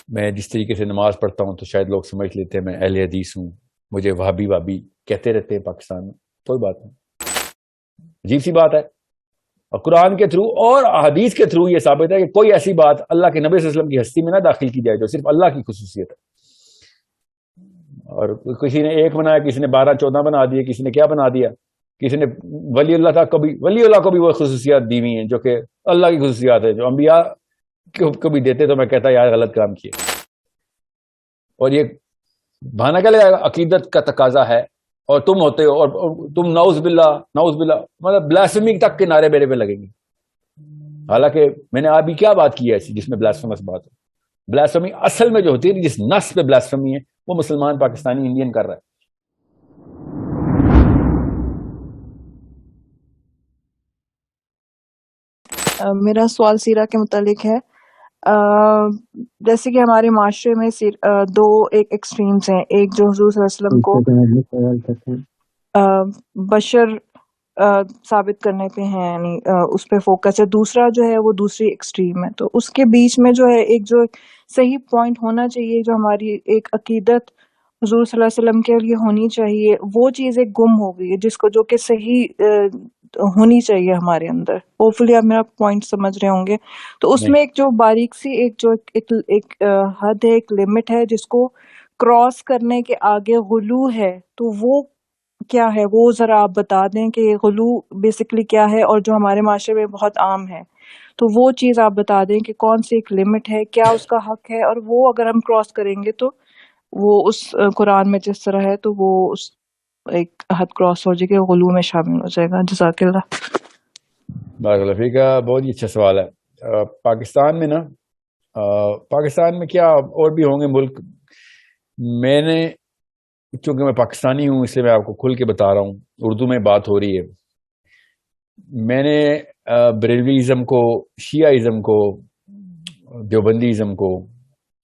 میں جس طریقے سے نماز پڑھتا ہوں تو شاید لوگ سمجھ لیتے ہیں میں اہل حدیث ہوں. مجھے وہابی وہابی کہتے رہتے ہیں پاکستان میں. کوئی بات نہیں, عجیب سی بات ہے. اور قرآن کے تھرو اور حدیث کے تھرو یہ ثابت ہے کہ کوئی ایسی بات اللہ کے نبی صلی اللہ علیہ وسلم کی ہستی میں نہ داخل کی جائے جو صرف اللہ کی خصوصیت ہے. اور کسی نے ایک بنایا, کسی نے 12-14 بنا دیے, کسی نے کیا بنا دیا, کسی نے ولی اللہ تھا, ولی اللہ کو بھی وہ خصوصیات دی ہوئی ہیں جو کہ اللہ کی خصوصیات ہے, جو انبیاء کو بھی دیتے. تو میں کہتا یار غلط کام کیے. اور یہ بہانہ کیا لگائے گا, عقیدت کا تقاضا ہے اور تم ہوتے ہو, اور تم نعوذ باللہ مطلب بلاسفمی تک کے نعرے میرے پہ لگیں گے. حالانکہ میں نے ابھی کیا بات کی ہے ایسی جس میں بلاسفیمس بات ہے. بلاسفمی اصل میں جو ہوتی ہے, جس نص پہ بلاسفمی ہے, وہ مسلمان پاکستانی انڈین کر رہا ہے. میرا سوال سیرہ کے متعلق ہے. جیسے کہ ہمارے معاشرے میں دو ایکسٹریمز ہیں. ایک جو حضور صلی اللہ علیہ وسلم کو بشر ثابت کرنے پہ ہیں, یعنی اس پہ فوکس ہے. دوسرا جو ہے وہ دوسری ایکسٹریم ہے. تو اس کے بیچ میں جو ہے ایک جو صحیح پوائنٹ ہونا چاہیے, جو ہماری ایک عقیدت حضور صلی اللہ علیہ وسلم کے لیے ہونی چاہیے, وہ چیز ایک گم ہو گئی ہے, جس کو جو کہ صحیح ہونی چاہیے ہمارے اندر. ہوپ فلی آپ میرا پوائنٹ سمجھ رہے ہوں گے. تو اس میں ایک جو باریک سی ایک حد ہے, ایک لمٹ ہے, جس کو کراس کرنے کے آگے غلو ہے. تو وہ کیا ہے, وہ ذرا آپ بتا دیں کہ غلو بیسیکلی کیا ہے, اور جو ہمارے معاشرے میں بہت عام ہے. تو وہ چیز آپ بتا دیں کہ کون سی ایک لمٹ ہے, کیا اس کا حق ہے, اور وہ اگر ہم کراس کریں گے تو وہ اس قرآن میں جس طرح ہے تو وہ اس ایک حد کراس ہو جائے گی, غلو میں شامل ہو جائے گا. جزاک اللہ. بارک اللہ فیک. بہت ہی اچھا سوال ہے. پاکستان میں نا, پاکستان میں کیا اور بھی ہوں گے ملک, میں نے چونکہ میں پاکستانی ہوں اس لیے میں آپ کو کھل کے بتا رہا ہوں, اردو میں بات ہو رہی ہے. میں نے بریلویزم کو, شیعہ کو, دیوبندیزم کو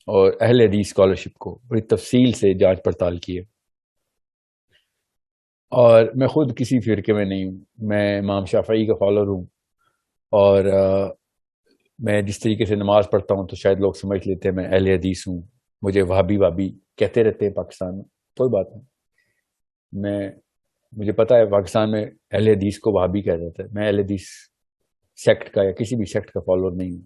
اور اہل حدیث اسکالرشپ کو بڑی تفصیل سے جانچ پڑتال کی ہے. اور میں خود کسی فرقے میں نہیں ہوں, میں امام شافعی کا فالوور ہوں. اور میں جس طریقے سے نماز پڑھتا ہوں تو شاید لوگ سمجھ لیتے ہیں میں اہل حدیث ہوں. مجھے وہابی کہتے رہتے ہیں پاکستان میں. کوئی بات نہیں, مجھے پتا ہے پاکستان میں اہل حدیث کو وہابی کہا جاتا ہے. میں اہل حدیث سیکٹ کا یا کسی بھی سیکٹ کا فالوور نہیں ہوں.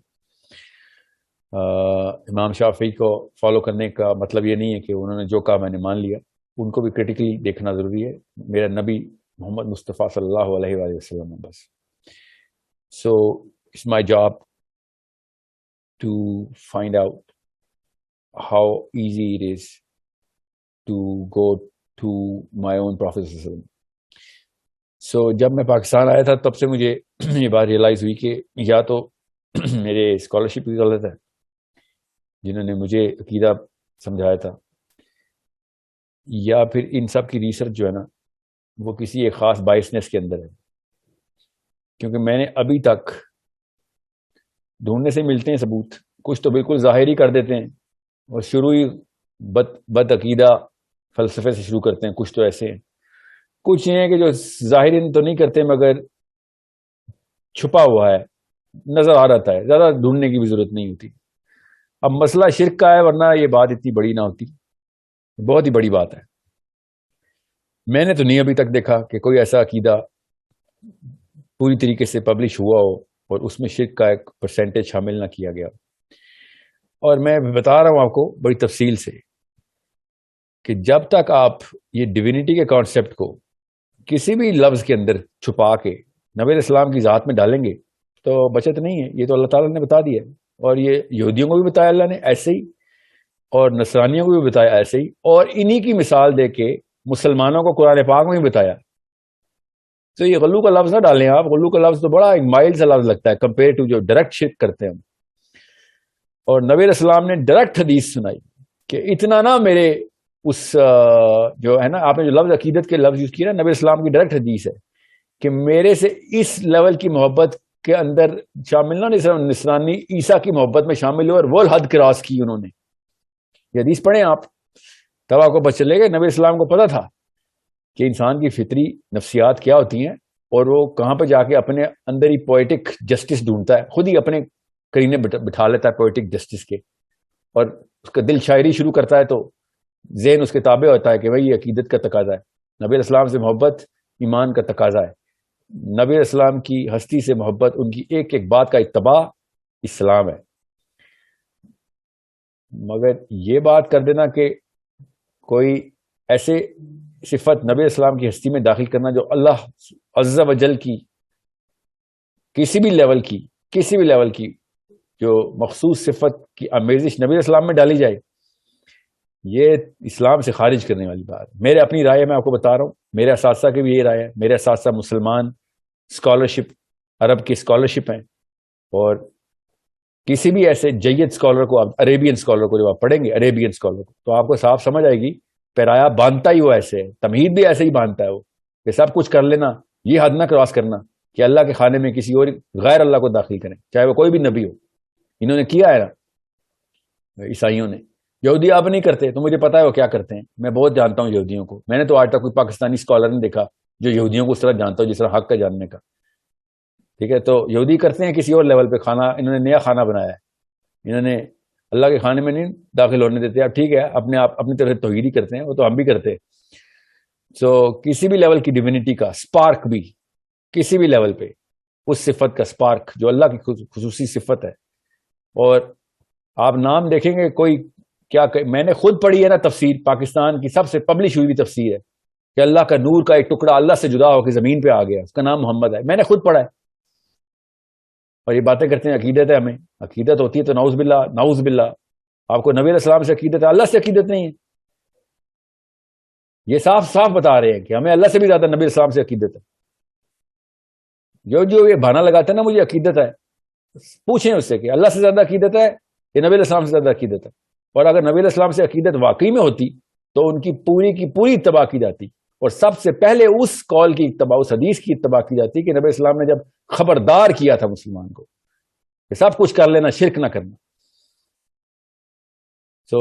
امام شافعی کو فالو کرنے کا مطلب یہ نہیں ہے کہ انہوں نے جو کہا میں نے مان لیا. ان کو بھی کریٹیکلی دیکھنا ضروری ہے. میرا نبی محمد مصطفیٰ صلی اللہ علیہ وآلہ وسلم ہے بس. So it's my job to find out how easy it is to go to my own prophet صلی اللہ علیہ وسلم. سو جب میں پاکستان آیا تھا تب سے مجھے یہ بات ریئلائز ہوئی کہ یا تو میرے اسکالرشپ کی غلط ہے جنہوں نے مجھے عقیدہ سمجھایا تھا, یا پھر ان سب کی ریسرچ جو ہے نا وہ کسی ایک خاص بائسنس کے اندر ہے. کیونکہ میں نے ابھی تک ڈھونڈنے سے ملتے ہیں ثبوت, کچھ تو بالکل ظاہری کر دیتے ہیں اور شروع ہی بد عقیدہ فلسفے سے شروع کرتے ہیں. کچھ تو ایسے ہیں, کچھ یہ ہیں کہ جو ظاہری تو نہیں کرتے مگر چھپا ہوا ہے, نظر آ رہتا ہے, زیادہ ڈھونڈنے کی بھی ضرورت نہیں ہوتی. اب مسئلہ شرک کا ہے, ورنہ یہ بات اتنی بڑی نہ ہوتی. بہت ہی بڑی بات ہے. میں نے تو نہیں ابھی تک دیکھا کہ کوئی ایسا عقیدہ پوری طریقے سے پبلش ہوا ہو اور اس میں شرک کا ایک پرسنٹیج شامل نہ کیا گیا. اور میں بتا رہا ہوں آپ کو بڑی تفصیل سے کہ جب تک آپ یہ ڈیوینٹی کے کانسیپٹ کو کسی بھی لفظ کے اندر چھپا کے نبی علیہ السلام کی ذات میں ڈالیں گے تو بچت نہیں ہے. یہ تو اللہ تعالیٰ نے بتا دیا, اور یہ یہودیوں کو بھی بتایا اللہ نے ایسے ہی, اور نصرانیوں کو بھی بتایا ایسے ہی, اور انہی کی مثال دے کے مسلمانوں کو قرآن پاک میں بھی بتایا. تو یہ غلو کا لفظ نہ ڈالیں آپ. غلو کا لفظ تو بڑا ایک مائل سا لفظ لگتا ہے کمپیئر ٹو جو ڈائریکٹ شرک کرتے ہیں ہم. اور نبی علیہ السلام نے ڈائریکٹ حدیث سنائی کہ اتنا نہ میرے اس جو ہے نا, آپ نے جو لفظ عقیدت کے لفظ یوز کیا نا, نبی علیہ السلام کی ڈائریکٹ حدیث ہے کہ میرے سے اس لیول کی محبت کے اندر شامل نہ, نصرانی عیسیٰ کی محبت میں شامل ہو, اور وہ حد کراس کی انہوں نے. یہ حدیث پڑھیں آپ تب آپ کو پتہ چلے گا نبی اسلام کو پتا تھا کہ انسان کی فطری نفسیات کیا ہوتی ہیں, اور وہ کہاں پہ جا کے اپنے اندر ہی پوئٹک جسٹس ڈھونڈتا ہے, خود ہی اپنے کرینے بٹھا لیتا ہے پوئٹک جسٹس کے, اور اس کا دل شاعری شروع کرتا ہے تو ذہن اس کے تابع ہوتا ہے کہ بھائی یہ عقیدت کا تقاضا ہے، نبی علیہ السلام سے محبت ایمان کا تقاضا ہے، نبی علیہ السلام کی ہستی سے محبت، ان کی ایک ایک بات کا اتباع اسلام ہے۔ مگر یہ بات کر دینا کہ کوئی ایسے صفت نبی علیہ السلام کی ہستی میں داخل کرنا جو اللہ عز و جل کی کسی بھی لیول کی جو مخصوص صفت کی آمیزش نبی علیہ السلام میں ڈالی جائے، یہ اسلام سے خارج کرنے والی بات ہے۔ میرے اپنی رائے میں آپ کو بتا رہا ہوں، میرے اساتذہ کی بھی یہ رائے ہے، میرے اساتذہ مسلمان اسکالرشپ عرب کی اسکالرشپ ہیں، اور کسی بھی ایسے جید اسکالر کو آپ عریبین اسکالر کو جب آپ پڑھیں گے عریبین اسکالر کو تو آپ کو صاف سمجھ آئے گی پیرایا باندھتا ہی وہ ایسے ہے، تمہید بھی ایسے ہی باندھتا ہے وہ کہ سب کچھ کر لینا، یہ حد نہ کراس کرنا کہ اللہ کے خانے میں کسی اور غیر اللہ کو داخل کریں، چاہے وہ کوئی بھی نبی ہو۔ انہوں نے کیا ہے نا عیسائیوں نے، یہودی اب نہیں کرتے، تو مجھے پتا ہے وہ کیا کرتے ہیں، میں بہت جانتا ہوں یہودیوں کو، میں نے تو آج تک کوئی پاکستانی اسکالر نہیں دیکھا جو یہودیوں کو اس طرح جانتا ہو جس طرح حق کا جاننے کا، ٹھیک ہے؟ تو یہودی کرتے ہیں کسی اور لیول پہ کھانا، انہوں نے نیا کھانا بنایا ہے، انہوں نے اللہ کے کھانے میں نہیں داخل ہونے دیتے۔ اب ٹھیک ہے، اپنے آپ اپنی طرف توحید ہی کرتے ہیں، وہ تو ہم بھی کرتے ہیں۔ سو کسی بھی لیول کی ڈیوینٹی کا سپارک بھی کسی بھی لیول پہ اس صفت کا سپارک جو اللہ کی خصوصی صفت ہے، اور آپ نام دیکھیں گے کوئی کیا میں نے خود پڑھی ہے نا تفسیر، پاکستان کی سب سے پبلش ہوئی بھی تفسیر ہے کہ اللہ کا نور کا ایک ٹکڑا اللہ سے جدا ہو کے زمین پہ آ گیا، اس کا نام محمد ہے، میں نے خود پڑھا ہے۔ اور یہ باتیں کرتے ہیں عقیدت ہے، ہمیں عقیدت ہوتی ہے تو نعوذ باللہ آپ کو نبی علیہ السلام سے عقیدت ہے، اللہ سے عقیدت نہیں ہے۔ یہ صاف صاف بتا رہے ہیں کہ ہمیں اللہ سے بھی زیادہ نبی علیہ السلام سے عقیدت ہے۔ جو یہ بہانہ لگاتا ہے نا مجھے عقیدت ہے، پوچھیں اس سے کہ اللہ سے زیادہ عقیدت ہے یا نبی علیہ السلام سے زیادہ عقیدت ہے، اور اگر نبی علیہ السلام سے عقیدت واقعی میں ہوتی تو ان کی پوری اتباع کی جاتی، اور سب سے پہلے اس قول کی اتباع، اس حدیث کی اتباع کی جاتی کہ نبی السلام نے جب خبردار کیا تھا مسلمان کو کہ سب کچھ کر لینا، شرک نہ کرنا۔ سو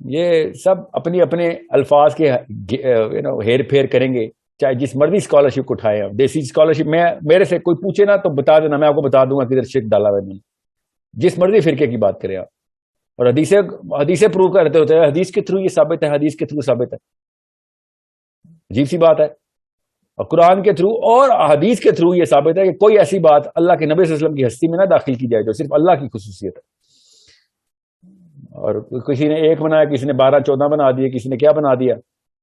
یہ سب اپنی اپنے الفاظ کے ہیر پھیر کریں گے، چاہے جس مرضی اسکالرشپ کو اٹھائے، دیسی اسکالرشپ میں میرے سے کوئی پوچھے نا تو بتا دینا، میں آپ کو بتا دوں گا کدھر شرک ڈالا ہوا ہے میں نے، جس مرضی فرقے کی بات کریں آپ، اور حدیثیں پروو کرتے ہوتے ہیں، حدیث کے تھرو یہ ثابت ہے، حدیث کے تھرو ثابت ہے، عجیب سی بات ہے۔ اور قرآن کے تھرو اور حدیث کے تھرو یہ ثابت ہے کہ کوئی ایسی بات اللہ کے نبی صلی اللہ علیہ وسلم کی ہستی میں نہ داخل کی جائے جو صرف اللہ کی خصوصیت ہے۔ اور کسی نے ایک بنایا، کسی نے 12-14 بنا دیے، کسی نے کیا بنا دیا،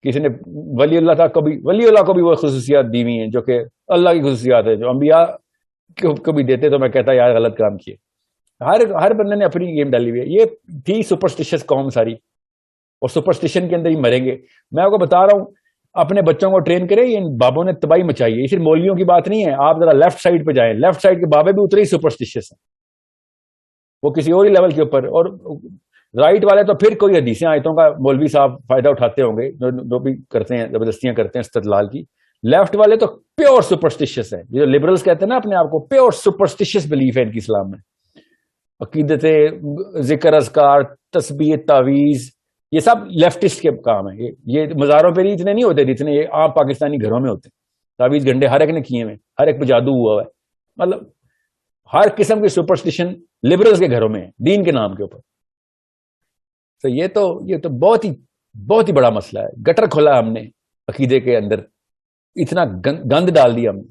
کسی نے ولی اللہ کو بھی وہ خصوصیات دی ہوئی ہیں جو کہ اللہ کی خصوصیات ہے، جو انبیاء کو بھی دیتے، تو میں کہتا یار غلط کام کیے۔ ہر بندے نے اپنی گیم ڈالی ہوئی ہے۔ یہ تھی سپرسٹیشس قوم ساری، اور سپرسٹیشن کے اندر ہی مریں گے۔ میں آپ کو بتا رہا ہوں، اپنے بچوں کو ٹرین کریں، ان بابوں نے تباہی مچائی ہے۔ یہ صرف مولویوں کی بات نہیں ہے، آپ ذرا لیفٹ سائڈ پہ جائیں، لیفٹ سائڈ کے بابے بھی اتنے ہی سپرسٹیشس ہیں، وہ کسی اور ہی لیول کے اوپر۔ اور رائٹ والے تو پھر کوئی حدیثیں آیتوں کا مولوی صاحب فائدہ اٹھاتے ہوں گے، جو بھی کرتے ہیں، زبردستیاں کرتے ہیں استدلال کی۔ لیفٹ والے تو پیور سپرسٹیشس ہیں، جو لبرلز کہتے ہیں نا اپنے آپ کو، پیور سپرسٹیشس بلیف ہے ان کی اسلام میں۔ عقیدتیں، ذکر، اذکار، تسبیح، تعویذ، یہ سب لیفٹسٹ کے کام ہیں۔ یہ مزاروں پہ اتنے نہیں ہوتے جتنے یہ عام پاکستانی گھروں میں ہوتے ہیں۔ تعویذ گھنٹے ہر ایک نے کیے ہوئے، ہر ایک پہ جادو ہوا ہے، مطلب ہر قسم کی سپرسٹیشن لبرلز کے گھروں میں ہے دین کے نام کے اوپر۔ تو یہ تو بہت ہی بڑا مسئلہ ہے، گٹر کھولا ہم نے عقیدے کے اندر، اتنا گند ڈال دیا ہم نے۔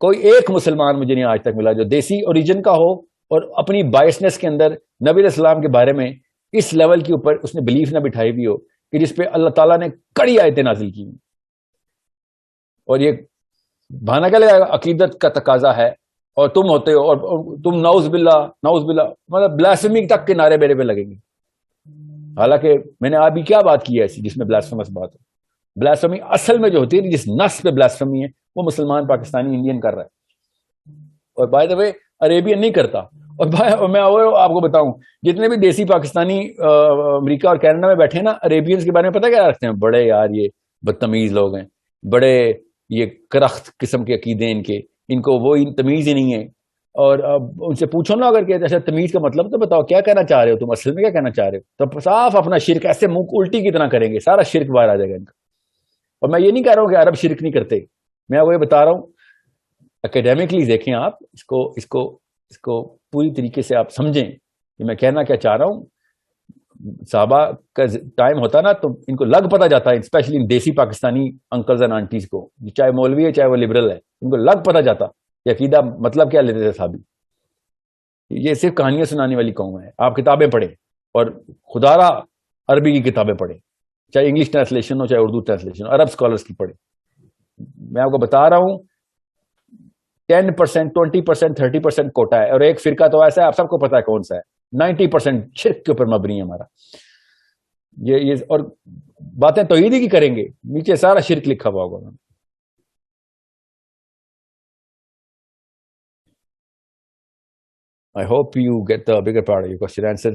کوئی ایک مسلمان مجھے نہیں آج تک ملا جو دیسی اوریجن کا ہو اور اپنی بائسنس کے اندر نبی علیہ السلام کے بارے میں اس لیول کے اوپر اس نے بلیف نہ بٹھائی ہوئی ہو کہ جس پہ اللہ تعالیٰ نے کڑی آیتیں نازل کی ہیں۔ اور یہ بہانہ کیا لگا، عقیدت کا تقاضا ہے، اور تم ہوتے ہو، اور تم نعوذ باللہ مطلب بلاسفمی تک کے نعرے میرے پہ لگیں گے۔ حالانکہ میں نے ابھی کیا بات کی ہے ایسی جس میں بلاسفیمس بات ہو؟ بلاسفمی اصل میں جو ہوتی ہے، جس نص پہ بلاسفمی ہے، وہ مسلمان، پاکستانی، انڈین کر رہا ہے، اور بائی دا وے عربین نہیں کرتا۔ اور میں آپ کو بتاؤں، جتنے بھی دیسی پاکستانی امریکہ اور کینیڈا میں بیٹھے ہیں نا، عربینز کے بارے میں پتہ کیا رکھتے ہیں؟ بڑے یار یہ بدتمیز لوگ ہیں، بڑے یہ کرخت قسم کے عقیدے ان کو وہ تمیز ہی نہیں ہے۔ اور اب ان سے پوچھو نا اگر کہ اچھا تمیز کا مطلب تو بتاؤ کیا کہنا چاہ رہے ہو، تم اصل میں کیا کہنا چاہ رہے ہو؟ تو صاف اپنا شرک ایسے منہ الٹی کی طرح کریں گے، سارا شرک باہر آ جائے گا ان کا۔ اور میں یہ نہیں کہہ رہا ہوں کہ عرب شرک نہیں کرتے، میں آپ کو یہ بتا رہا ہوں اکیڈیمکلی دیکھیں آپ اس کو پوری طریقے سے آپ سمجھیں کہ میں کہنا کیا چاہ رہا ہوں۔ صحابہ کا ٹائم ہوتا نا تو ان کو لگ پتہ جاتا ہے، اسپیشلی ان دیسی پاکستانی انکلز اینڈ آنٹیز کو، چاہے مولوی ہے چاہے وہ لبرل ہے، ان کو لگ پتہ جاتا یہ عقیدہ مطلب کیا لیتے تھے صحابی. یہ صرف کہانیاں سنانے والی قوم ہے. آپ کتابیں پڑھیں اور خدا را عربی کی کتابیں پڑھیں، چاہے انگلش ٹرانسلیشن ہو چاہے اردو ٹرانسلیشن ہو، عرب اسکالرس کی پڑھیں. میں آپ کو بتا رہا ہوں 10%، 20%، 30% کوٹا ہے، اور ایک فرقہ تو ایسا ہے آپ سب کو پتا ہے کون سا ہے، 90% شرک کے اوپر مبنی ہے ہمارا. یہ اور باتیں توحید کی کریں گے، نیچے سارا شرک لکھا ہوا ہوگا. I hope you get the bigger part of your question answered.